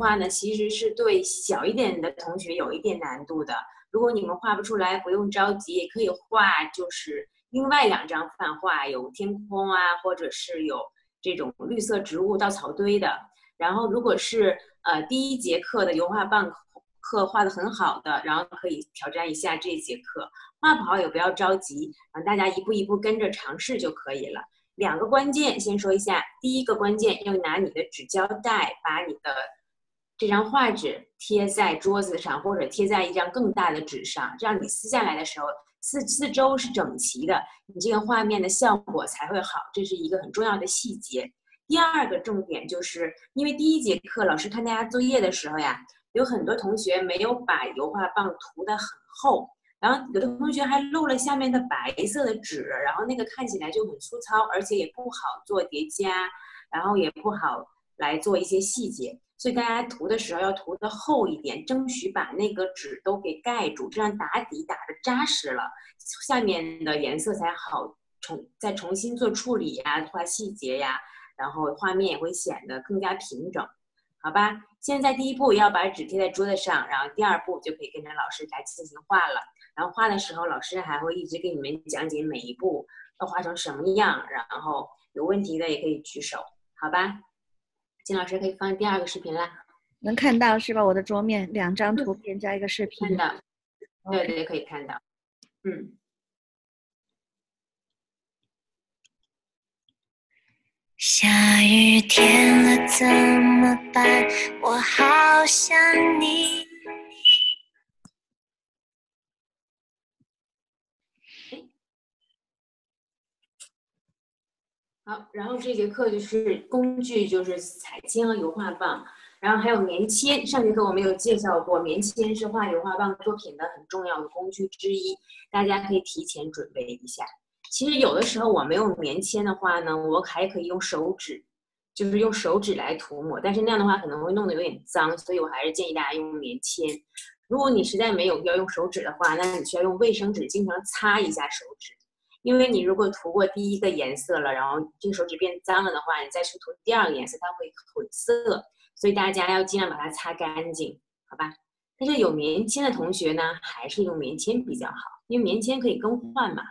话呢，其实是对小一点的同学有一点难度的。如果你们画不出来，不用着急，也可以画就是另外2张泛画，有天空啊，或者是有这种绿色植物、稻草堆的。然后如果是第1节课的油画棒课画得很好的，然后可以挑战一下这节课。画不好也不要着急，大家一步一步跟着尝试就可以了。2个关键先说一下，第1个关键要拿你的纸胶带把你的这张画纸贴在桌子上，或者贴在一张更大的纸上，这样你撕下来的时候四周是整齐的，你这个画面的效果才会好，这是一个很重要的细节。第2个重点就是因为第1节课老师看大家作业的时候呀，有很多同学没有把油画棒涂得很厚，然后有的同学还漏了下面的白色的纸，然后那个看起来就很粗糙，而且也不好做叠加，然后也不好来做一些细节，所以大家涂的时候要涂得厚一点，争取把那个纸都给盖住，这样打底打得扎实了，下面的颜色才好再重新做处理呀，画细节呀，然后画面也会显得更加平整，好吧？现在第1步要把纸贴在桌子上，然后第2步就可以跟着老师来进行画了。然后画的时候，老师还会一直给你们讲解每一步要画成什么样，然后有问题的也可以举手，好吧？金老师可以放第2个视频啦。能看到是吧？我的桌面2张图片加一个视频。看到，对对，可以看到。下雨天了怎么办？我好想你。好，然后这节课就是工具，就是彩铅和油画棒，然后还有棉签。上节课我们有介绍过，棉签是画油画棒作品的很重要的工具之一，大家可以提前准备一下。其实有的时候我没有棉签的话呢，我还可以用手指，就是用手指来涂抹，但是那样的话可能会弄得有点脏，所以我还是建议大家用棉签。如果你实在没有要用手指的话，那你需要用卫生纸经常擦一下手指。因为你如果涂过第1个颜色了，然后这个手指变脏了的话，你再去涂第2个颜色，它会混色，所以大家要尽量把它擦干净，好吧？但是有棉签的同学呢，还是用棉签比较好，因为棉签可以更换嘛。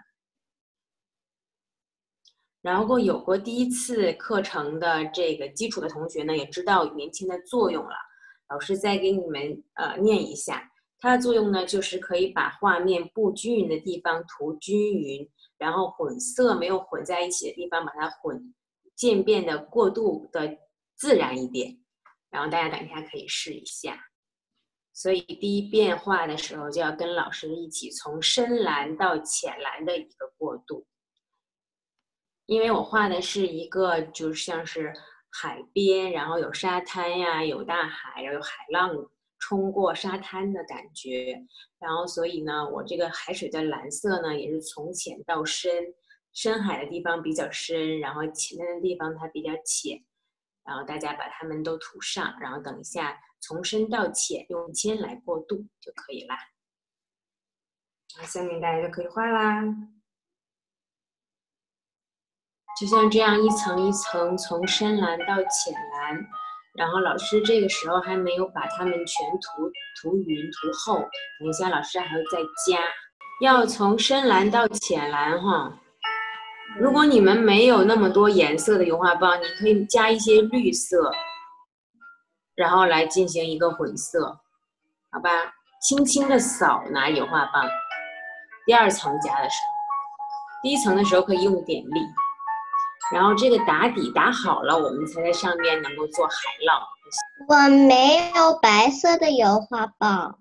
然后有过第1次课程的这个基础的同学呢，也知道棉签的作用了。老师再给你们念一下，它的作用呢，就是可以把画面不均匀的地方涂均匀。然后混色没有混在一起的地方，把它渐变的过渡的自然一点。然后大家等一下可以试一下。所以第1遍画的时候，就要跟老师一起从深蓝到浅蓝的一个过渡。因为我画的是一个就像是海边，然后有沙滩呀，有大海，有海浪冲过沙滩的感觉，然后所以呢，我这个海水的蓝色呢，也是从浅到深，深海的地方比较深，然后浅的地方它比较浅，然后大家把它们都涂上，然后等一下从深到浅用铅来过渡就可以啦。下面大家就可以画啦，就像这样一层一层从深蓝到浅蓝。然后老师这个时候还没有把它们全涂匀涂厚，等一下老师还会再加，要从深蓝到浅蓝哈。如果你们没有那么多颜色的油画棒，你可以加一些绿色，然后来进行一个混色，好吧？轻轻的扫拿油画棒，第2层加的时候，第1层的时候可以用点力。然后这个打底打好了，我们才在上面能够做海浪。我没有白色的油画棒。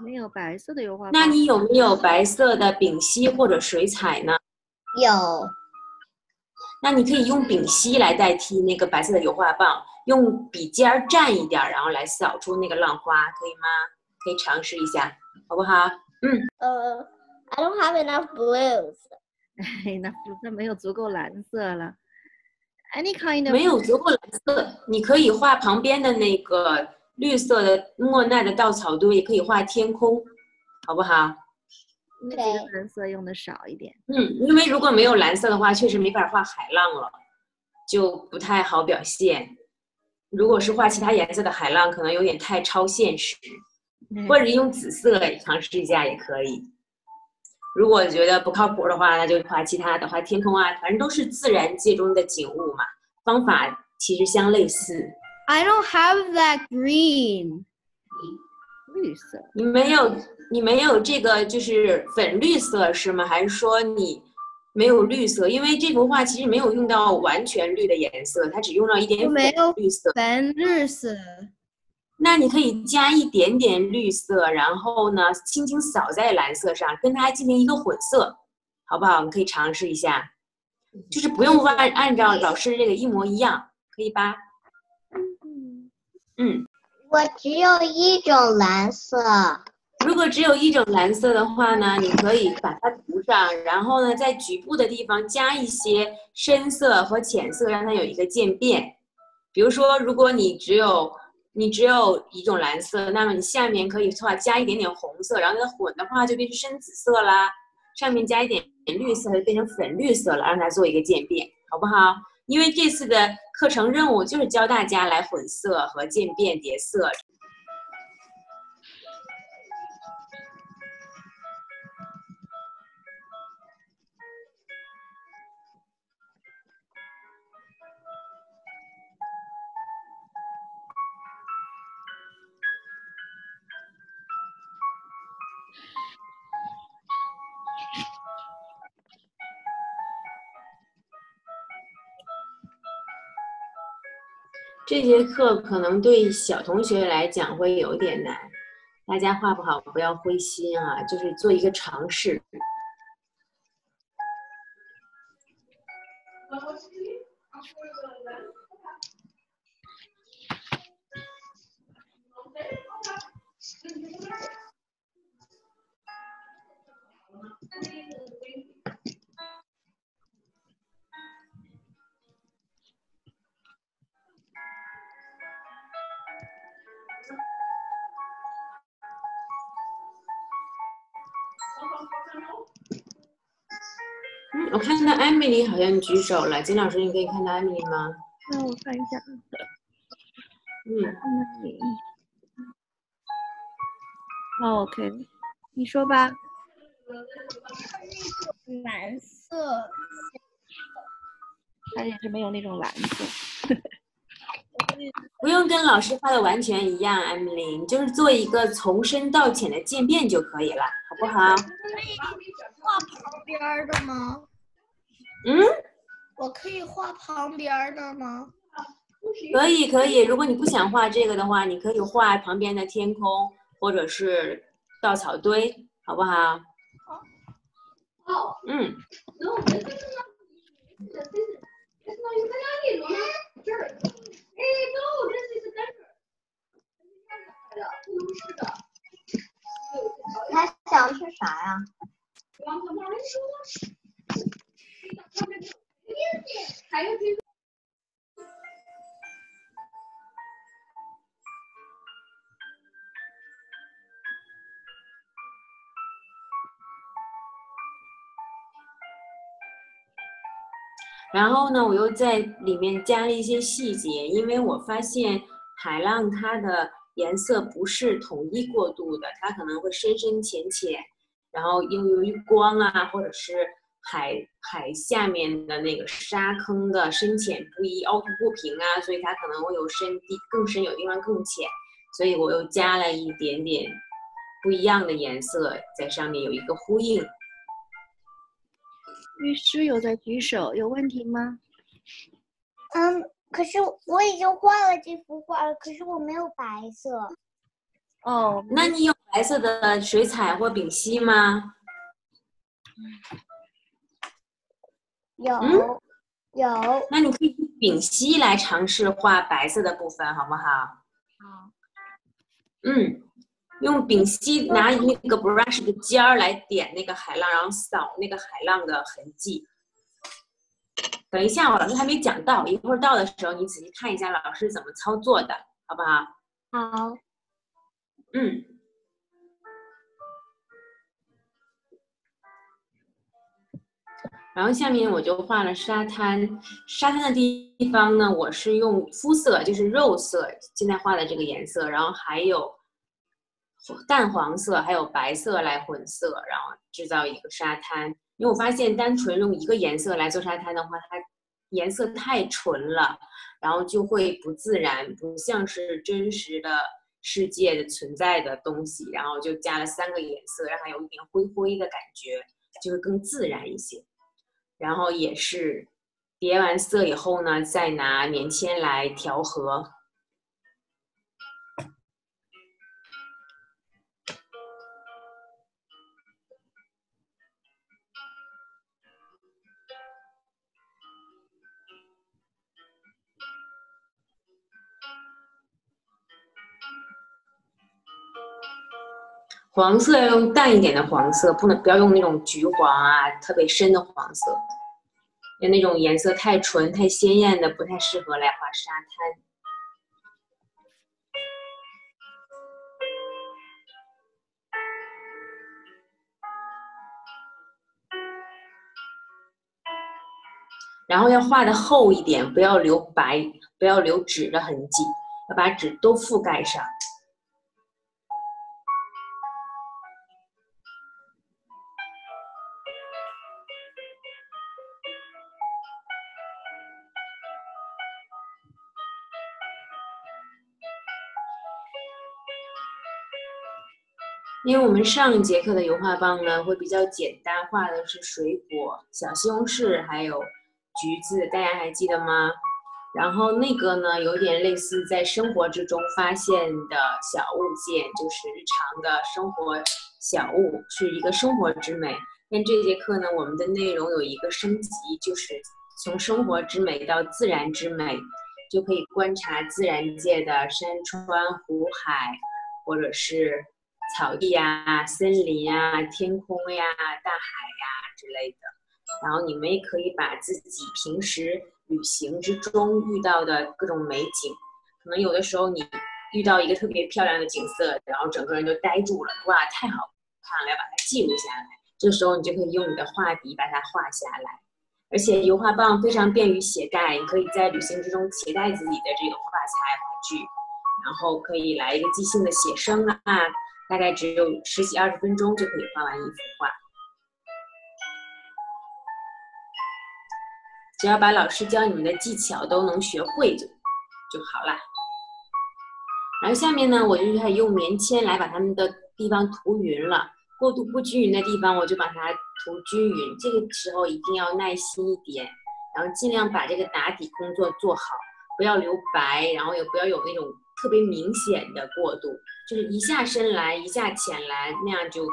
没有白色的油画棒。那你有没有白色的丙烯或者水彩呢？有。那你可以用丙烯来代替那个白色的油画棒，用笔尖蘸一点，然后来扫出那个浪花，可以吗？可以尝试一下，好不好？I don't have enough blues. 那没有足够蓝色了。Any kind of 没有足够蓝色，你可以画旁边的那个绿色的莫奈的稻草堆，也可以画天空，好不好？这个蓝色用的少一点。因为如果没有蓝色的话，确实没法画海浪了，就不太好表现。如果是画其他颜色的海浪，可能有点太超现实，或者用紫色尝试一下也可以。如果觉得不靠谱的话，那就画其他的，画天空啊，反正都是自然界中的景物嘛，方法其实相类似。I don't have that green. 绿色。你没有这个就是粉绿色是吗？还是说你没有绿色？因为这幅画其实没有用到完全绿的颜色，它只用了一点粉绿色。粉绿色。那你可以加一点点绿色，然后呢，轻轻扫在蓝色上，跟它进行一个混色，好不好？你可以尝试一下，就是不用按照老师这个一模一样，可以吧？嗯。我只有一种蓝色。如果只有一种蓝色的话呢，你可以把它涂上，然后呢，在局部的地方加一些深色和浅色，让它有一个渐变。比如说，如果你只有一种蓝色，那么你下面可以加一点点红色，然后它混的话就变成深紫色啦。上面加一点绿色，就变成粉绿色了，让它做一个渐变，好不好？因为这次的课程任务就是教大家来混色和渐变叠色。这节课可能对小同学来讲会有点难，大家画不好不要灰心啊，就是做一个尝试。我看到艾米丽好像举手了，金老师，你可以看到艾米丽吗？那我看一下。OK， 你说吧。蓝色，它也是没有那种蓝色。不用跟老师画的完全一样，艾米丽，你就是做一个从深到浅的渐变就可以了，好不好？可以画旁边的吗？我可以画旁边的吗？可以可以，如果你不想画这个的话，你可以画旁边的天空或者是稻草堆，好不好？他想吃啥呀？然后呢，我又在里面加了一些细节，因为我发现海浪它的颜色不是统一过渡的，它可能会深深浅浅，然后由于光啊，或者是海下面的那个沙坑的深浅不一，凹凸不平啊，所以它可能会有更深，有地方更浅，所以我又加了一点点不一样的颜色在上面，有一个呼应。律师有在举手，有问题吗？可是我已经画了这幅画了，可是我没有白色。哦，那你有白色的水彩或丙烯吗？有。那你可以用丙烯来尝试画白色的部分，好不好？好。用丙烯拿那个 brush 的尖儿来点那个海浪，然后扫那个海浪的痕迹。等一下，我老师还没讲到，一会儿到的时候你仔细看一下老师怎么操作的，好不好？好。然后下面我就画了沙滩，沙滩的地方呢，我是用肤色，就是肉色，现在画的这个颜色，然后还有淡黄色，还有白色来混色，然后制造一个沙滩。因为我发现单纯用一个颜色来做沙滩的话，它颜色太纯了，然后就会不自然，不像是真实的世界的存在的东西，然后就加了3个颜色，让它有一点灰灰的感觉，就会更自然一些。然后也是叠完色以后呢，再拿棉签来调和。黄色要用淡一点的黄色，不要用那种橘黄啊，特别深的黄色，因为那种颜色太纯、太鲜艳的不太适合来画沙滩。然后要画的厚一点，不要留白，不要留纸的痕迹，要把纸都覆盖上。因为我们上一节课的油画棒呢，会比较简单，画的是水果，小西红柿还有橘子，大家还记得吗？然后那个呢，有点类似在生活之中发现的小物件，就是日常的生活小物，是一个生活之美。但这节课呢，我们的内容有一个升级，就是从生活之美到自然之美，就可以观察自然界的山川、湖海，或者是草地呀、森林呀、天空呀、大海呀之类的。然后你们也可以把自己平时旅行之中遇到的各种美景，可能有的时候你遇到一个特别漂亮的景色，然后整个人就呆住了，哇，太好看了，要把它记录下来。这时候你就可以用你的画笔把它画下来。而且油画棒非常便于携带，你可以在旅行之中携带自己的这个画材画具，然后可以来一个即兴的写生啊，大概只有10几20分钟就可以画完一幅画。只要把老师教你们的技巧都能学会就好了。然后下面呢，我就开始用棉签来把它们的地方涂匀了。过渡不均匀的地方，我就把它涂均匀。这个时候一定要耐心一点，然后尽量把这个打底工作做好，不要留白，然后也不要有那种特别明显的过渡，就是一下深蓝一下浅蓝，那样就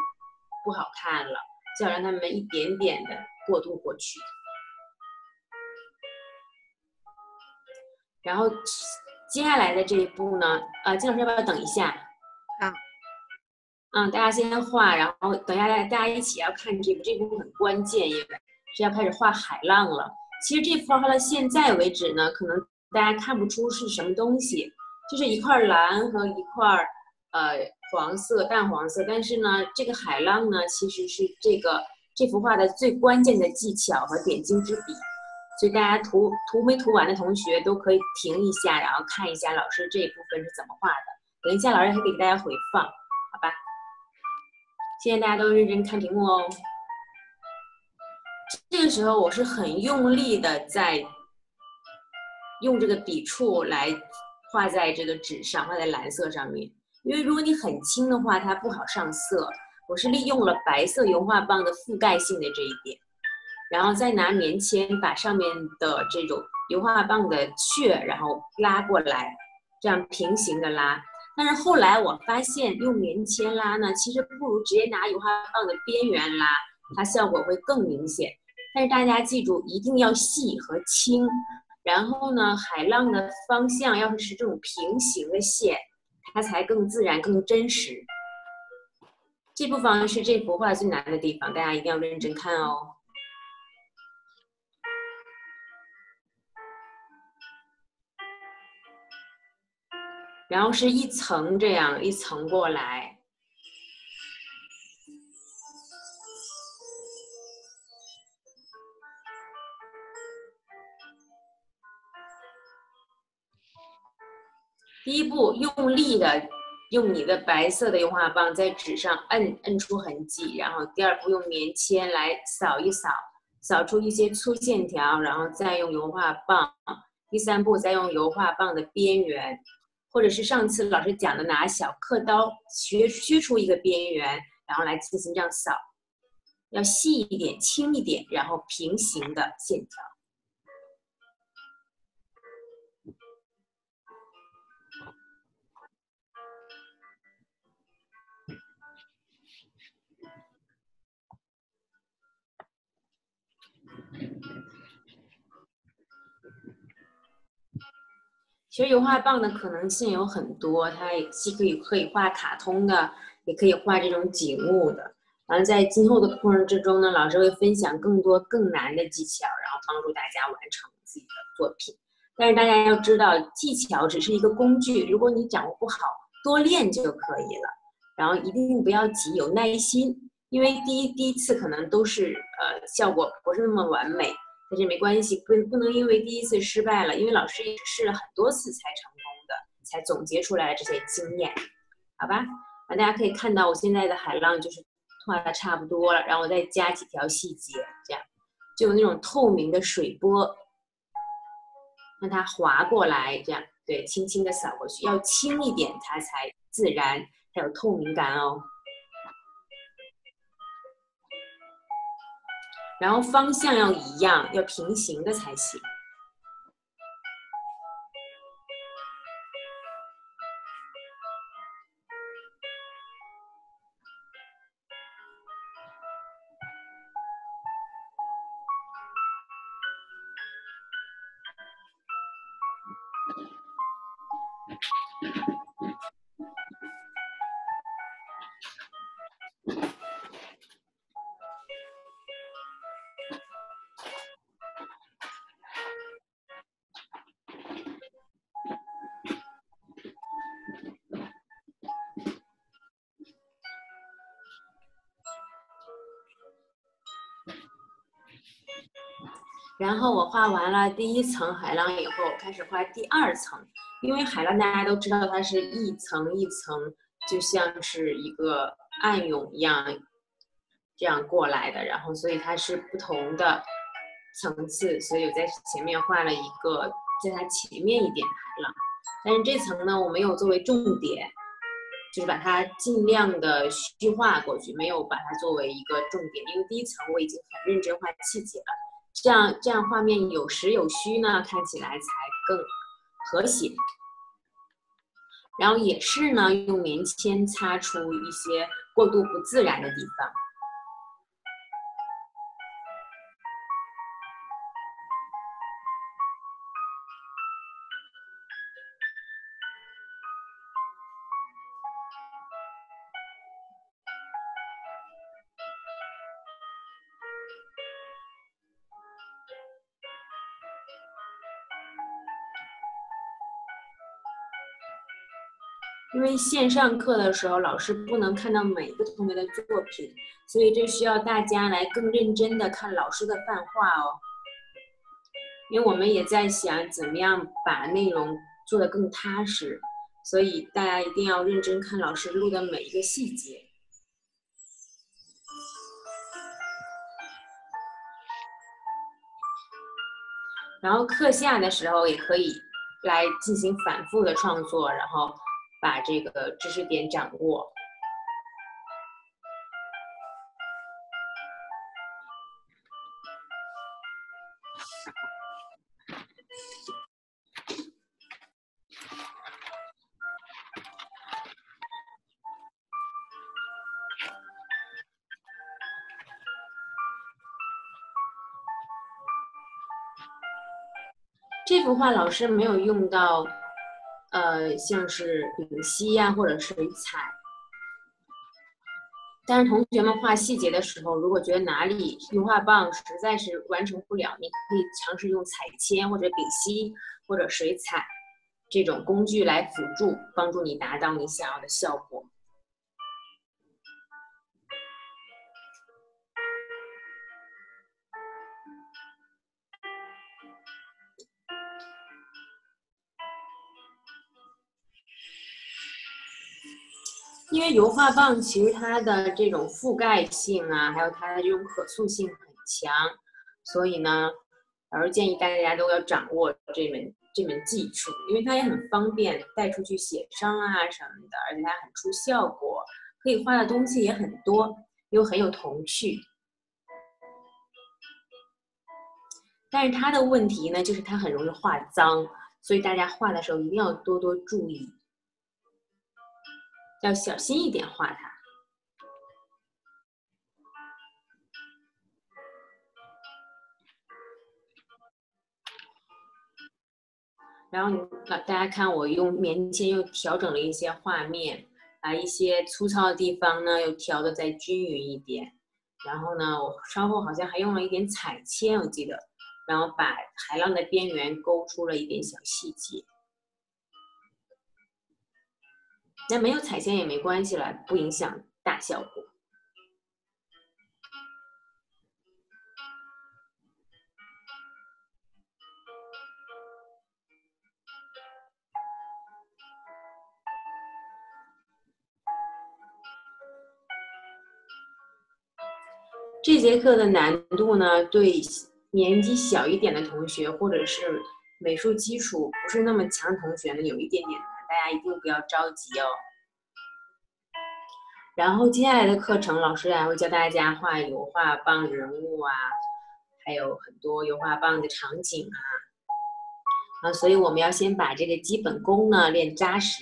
不好看了。就要让它们一点点的过渡过去。然后接下来的这一步呢，金老师要不要等一下？好。大家先画，然后等一下大家一起要看这步，这步很关键，因为是要开始画海浪了。其实这幅画到现在为止呢，可能大家看不出是什么东西，就是一块蓝和一块黄色、淡黄色。但是呢，这个海浪呢，其实是这幅画的最关键的技巧和点睛之笔。所以大家涂没涂完的同学都可以停一下，然后看一下老师这一部分是怎么画的。等一下老师还可以给大家回放，好吧？现在大家都认真看屏幕哦。这个时候我是很用力的在用这个笔触来画在这个纸上，画在蓝色上面。因为如果你很轻的话，它不好上色。我是利用了白色油画棒的覆盖性的这一点。然后再拿棉签把上面的这种油画棒的屑，然后拉过来，这样平行的拉。但是后来我发现用棉签拉呢，其实不如直接拿油画棒的边缘拉，它效果会更明显。但是大家记住，一定要细和轻。然后呢，海浪的方向要是这种平行的线，它才更自然、更真实。这部分是这幅画最难的地方，大家一定要认真看哦。然后是一层这样一层过来，第一步，用力的用你的白色的油画棒在纸上摁出痕迹，然后第二步用棉签来扫一扫，扫出一些粗线条，然后再用油画棒。第三步，再用油画棒的边缘，或者是上次老师讲的拿小刻刀削出一个边缘，然后来进行这样扫，要细一点、轻一点，然后平行的线条。其实油画棒的可能性有很多，它也既可以画卡通的，也可以画这种景物的。然后在今后的课程之中呢，老师会分享更多更难的技巧，然后帮助大家完成自己的作品。但是大家要知道，技巧只是一个工具，如果你掌握不好，多练就可以了。然后一定不要急，有耐心，因为第一次可能都是效果不是那么完美。但是没关系，不能因为第一次失败了，因为老师也试了很多次才成功的，才总结出来这些经验，好吧？大家可以看到我现在的海浪就是画的差不多了，然后我再加几条细节，这样就有那种透明的水波，让它滑过来，这样对，轻轻的扫过去，要轻一点，它才自然，才有透明感哦。然后方向要一样，要平行的才行。然后我画完了第一层海浪以后，开始画第二层。因为海浪大家都知道它是一层一层，就像是一个暗涌一样，这样过来的。然后所以它是不同的层次，所以我在前面画了一个在它前面一点的海浪。但是这层呢，我没有作为重点，就是把它尽量的虚化过去，没有把它作为一个重点。因为第一层我已经很认真画细节了，这样画面有实有虚呢，看起来才更和谐。然后也是呢，用棉签擦出一些过度不自然的地方。因为线上课的时候，老师不能看到每个同学的作品，所以这需要大家来更认真的看老师的范画哦。因为我们也在想怎么样把内容做得更踏实，所以大家一定要认真看老师录的每一个细节。然后课下的时候也可以来进行反复的创作，然后把这个知识点掌握。这幅画老师没有用到，像是丙烯呀或者水彩，但是同学们画细节的时候，如果觉得哪里油画棒实在是完成不了，你可以尝试用彩铅或者丙烯或者水彩这种工具来辅助，帮助你达到你想要的效果。因为油画棒其实它的这种覆盖性啊，还有它的这种可塑性很强，所以呢，老师建议大家都要掌握这门技术，因为它也很方便带出去写生啊什么的，而且它很出效果，可以画的东西也很多，又很有童趣。但是它的问题呢，就是它很容易画脏，所以大家画的时候一定要多多注意，要小心一点画它。然后大家看我用棉签又调整了一些画面，把一些粗糙的地方呢又调的再均匀一点。然后呢，我稍后好像还用了一点彩铅，我记得，然后把海浪的边缘勾出了一点小细节。那没有彩铅也没关系了，不影响大效果。这节课的难度呢，对年纪小一点的同学，或者是美术基础不是那么强的同学呢，有一点点难，大家一定不要着急哦。然后接下来的课程，老师还会教大家画油画棒人物啊，还有很多油画棒的场景啊，所以我们要先把这个基本功呢练扎实。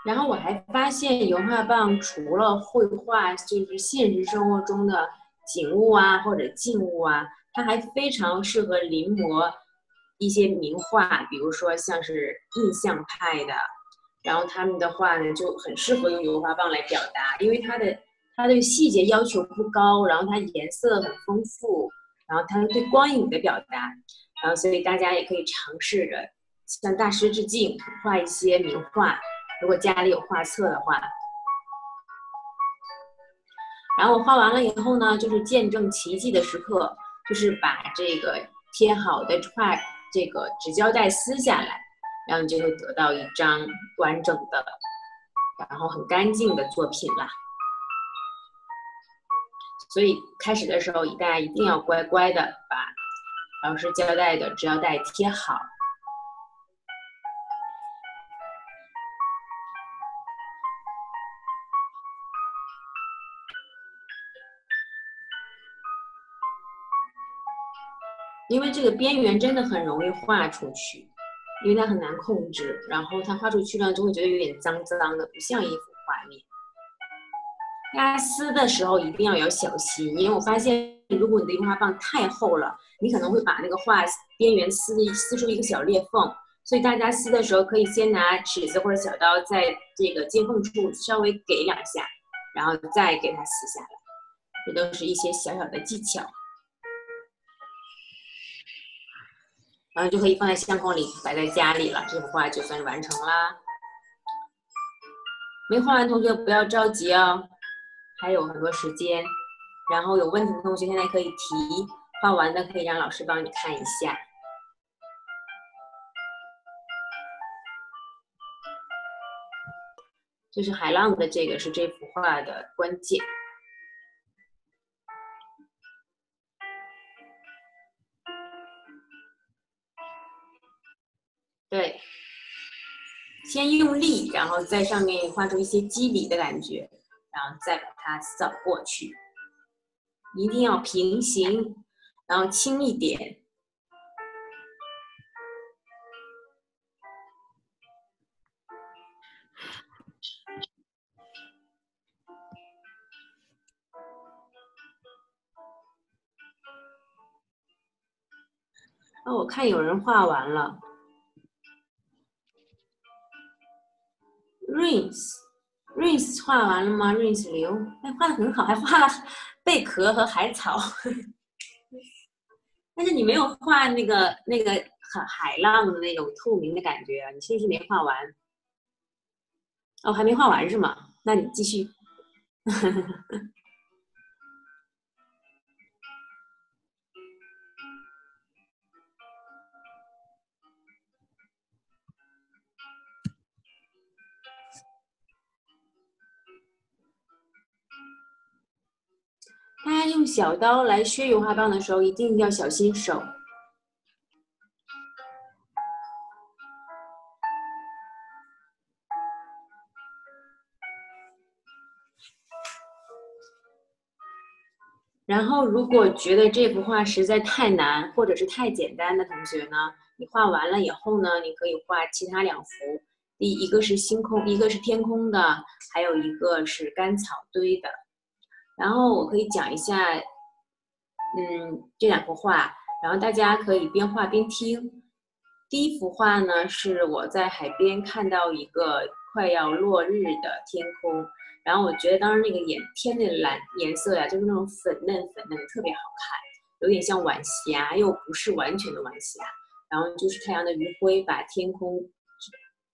然后我还发现油画棒除了绘画，就是现实生活中的景物啊或者静物啊，它还非常适合临摹一些名画，比如说像是印象派的，然后他们的画呢就很适合用油画棒来表达，因为它对细节要求不高，然后它颜色很丰富，然后它对光影的表达，然后所以大家也可以尝试着向大师致敬，画一些名画。如果家里有画册的话，然后我画完了以后呢，就是见证奇迹的时刻，就是把这个贴好的这个纸胶带撕下来，然后你就会得到一张完整的，然后很干净的作品啦。所以开始的时候，大家一定要乖乖的把老师交代的纸胶带贴好。因为这个边缘真的很容易画出去，因为它很难控制，然后它画出去呢就会觉得有点脏脏的，不像一幅画面。大家撕的时候一定要小心，因为我发现如果你的油画棒太厚了，你可能会把那个画边缘撕出一个小裂缝，所以大家撕的时候可以先拿尺子或者小刀在这个接缝处稍微给2下，然后再给它撕下来，这都是一些小小的技巧。然后就可以放在相框里，摆在家里了，这幅画就算是完成啦。没画完同学不要着急哦，还有很多时间。然后有问题的同学现在可以提，画完的可以让老师帮你看一下。就是海浪的这个是这幅画的关键。对，先用力，然后在上面画出一些肌理的感觉，然后再把它扫过去，一定要平行，然后轻一点。我看有人画完了。Rings 画完了吗？Rings 刘，哎，画的很好，还画了贝壳和海草。但是你没有画那个海浪的那种透明的感觉啊，你是不是没画完？哦，还没画完是吗？那你继续。大家用小刀来削油画棒的时候，一定要小心手。然后，如果觉得这幅画实在太难，或者是太简单的同学呢，你画完了以后呢，你可以画其他两幅。一个是星空，一个是天空的，还有一个是干草堆的。然后我可以讲一下，这两幅画，然后大家可以边画边听。第一幅画呢，是我在海边看到一个快要落日的天空。然后我觉得当时那个天的颜色呀，就是那种粉嫩粉嫩的，特别好看，有点像晚霞，又不是完全的晚霞。然后就是太阳的余晖把天空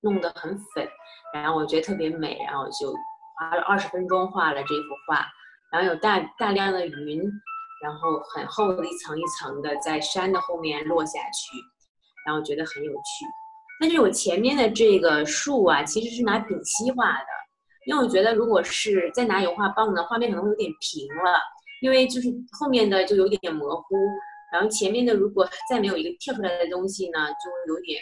弄得很粉，然后我觉得特别美，然后就花了20分钟画了这幅画。然后有大量的云，然后很厚的一层一层的在山的后面落下去，然后觉得很有趣。但是我前面的这个树啊，其实是拿丙烯画的。因为我觉得，如果是再拿油画棒呢，画面可能会有点平了，因为就是后面的就有点模糊，然后前面的如果再没有一个跳出来的东西呢，就有点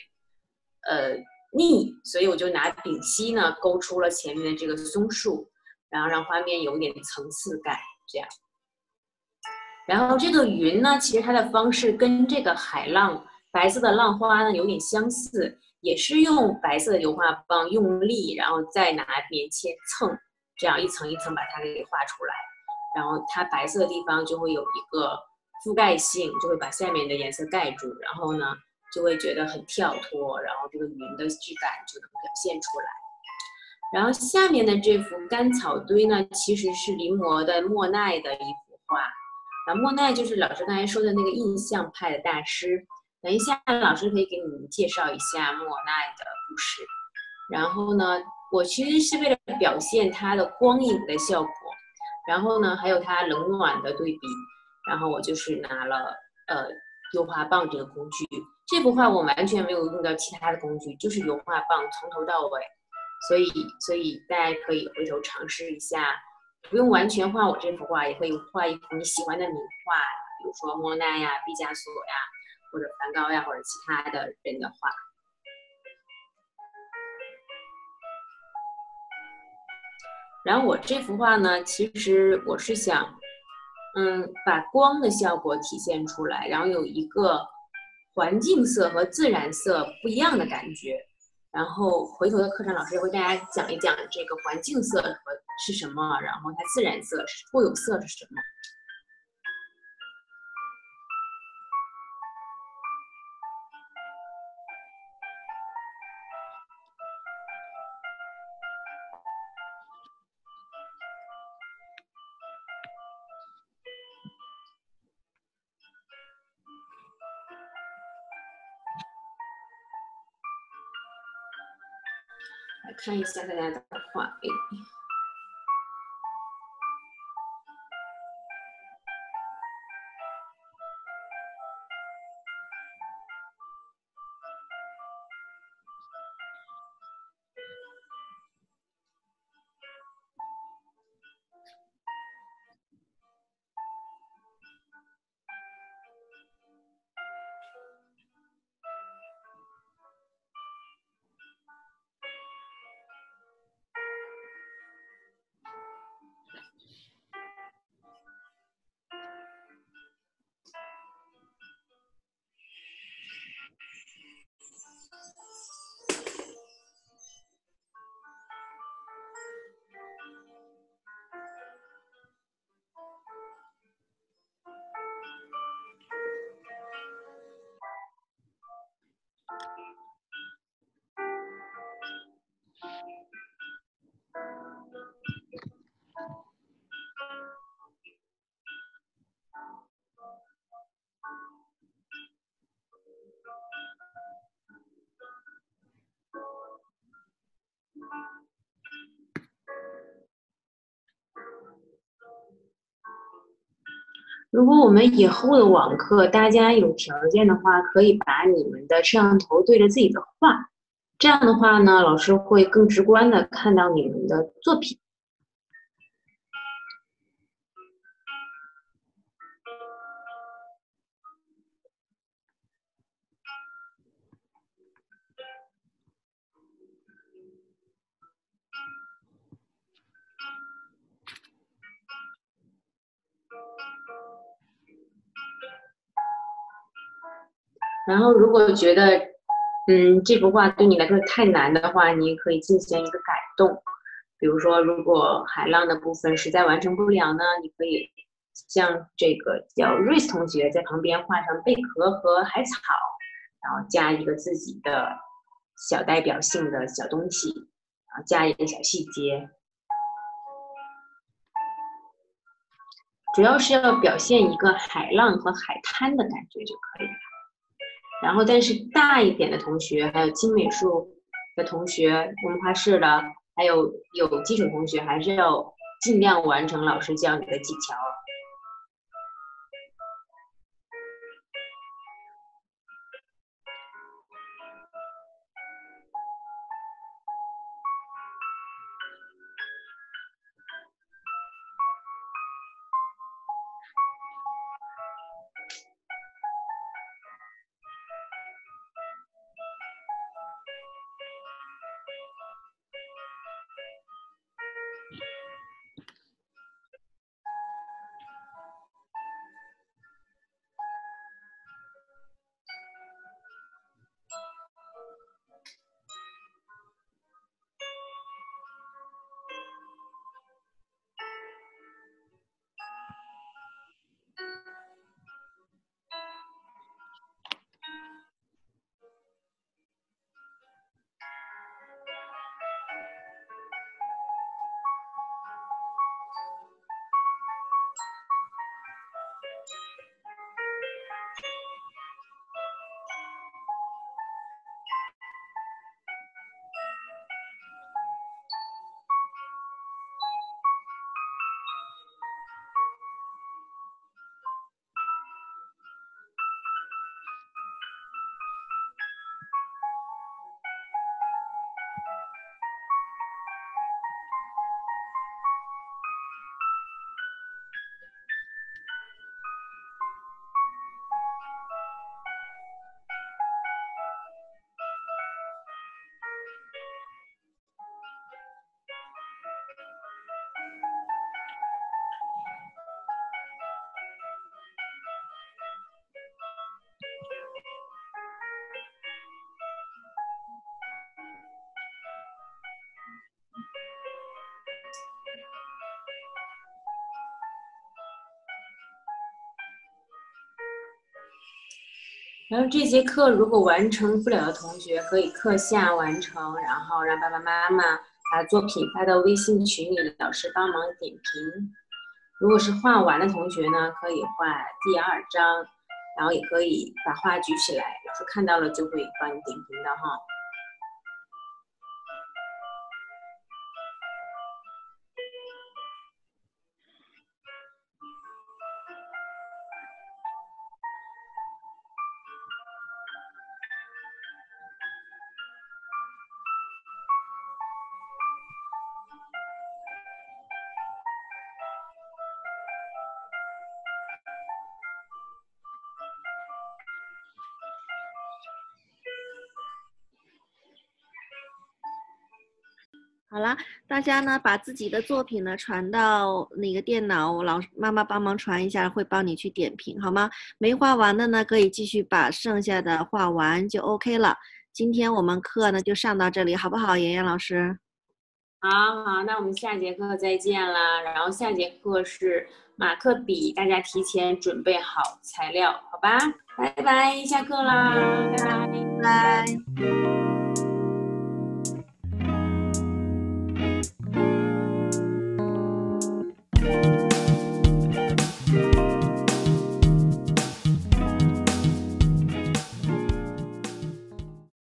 腻，所以我就拿丙烯呢勾出了前面的这个松树，然后让画面有点层次感，这样。然后这个云呢，其实它的方式跟这个海浪白色的浪花呢有点相似。也是用白色的油画棒用力，然后再拿棉签蹭，这样一层一层把它给画出来。然后它白色的地方就会有一个覆盖性，就会把下面的颜色盖住，然后呢就会觉得很跳脱，然后这个云的质感就能表现出来。然后下面的这幅干草堆呢，其实是临摹的莫奈的一幅画。然后莫奈就是老师刚才说的那个印象派的大师。等一下，老师可以给你们介绍一下莫奈的故事。然后呢，我其实是为了表现它的光影的效果，然后呢，还有它冷暖的对比，然后我就是拿了油画棒这个工具。这幅画我完全没有用到其他的工具，就是油画棒从头到尾。所以大家可以回头尝试一下，不用完全画我这幅画，也可以画一幅你喜欢的名画，比如说莫奈呀、毕加索呀。或者梵高呀，或者其他的人的画。然后我这幅画呢，其实我是想，把光的效果体现出来，然后有一个环境色和自然色不一样的感觉。然后回头的课程老师也会大家讲一讲这个环境色是什么，然后它自然色固有色是什么。来看一下大家的画面。如果我们以后的网课，大家有条件的话，可以把你们的摄像头对着自己的画，这样的话呢，老师会更直观的看到你们的作品。然后，如果觉得，这幅画对你来说太难的话，你也可以进行一个改动。比如说，如果海浪的部分实在完成不了呢，你可以像这个叫瑞斯同学在旁边画上贝壳和海草，然后加一个自己的小代表性的小东西，然后加一个小细节。主要是要表现一个海浪和海滩的感觉就可以了。然后，但是大一点的同学，还有精美术的同学，文化室的，还有基础同学，还是要尽量完成老师教你的技巧。然后这节课如果完成不了的同学，可以课下完成，然后让爸爸妈妈把作品发到微信群里，老师帮忙点评。如果是画完的同学呢，可以画第二张，然后也可以把画举起来，老师看到了就会帮你点评的哈。好啦，大家呢把自己的作品呢传到那个电脑，妈妈帮忙传一下，会帮你去点评，好吗？没画完的呢，可以继续把剩下的画完就 OK 了。今天我们课呢就上到这里，好不好，妍妍老师？好，那我们下节课再见啦。然后下节课是马克笔，大家提前准备好材料，好吧？拜拜，下课啦，拜拜。拜拜。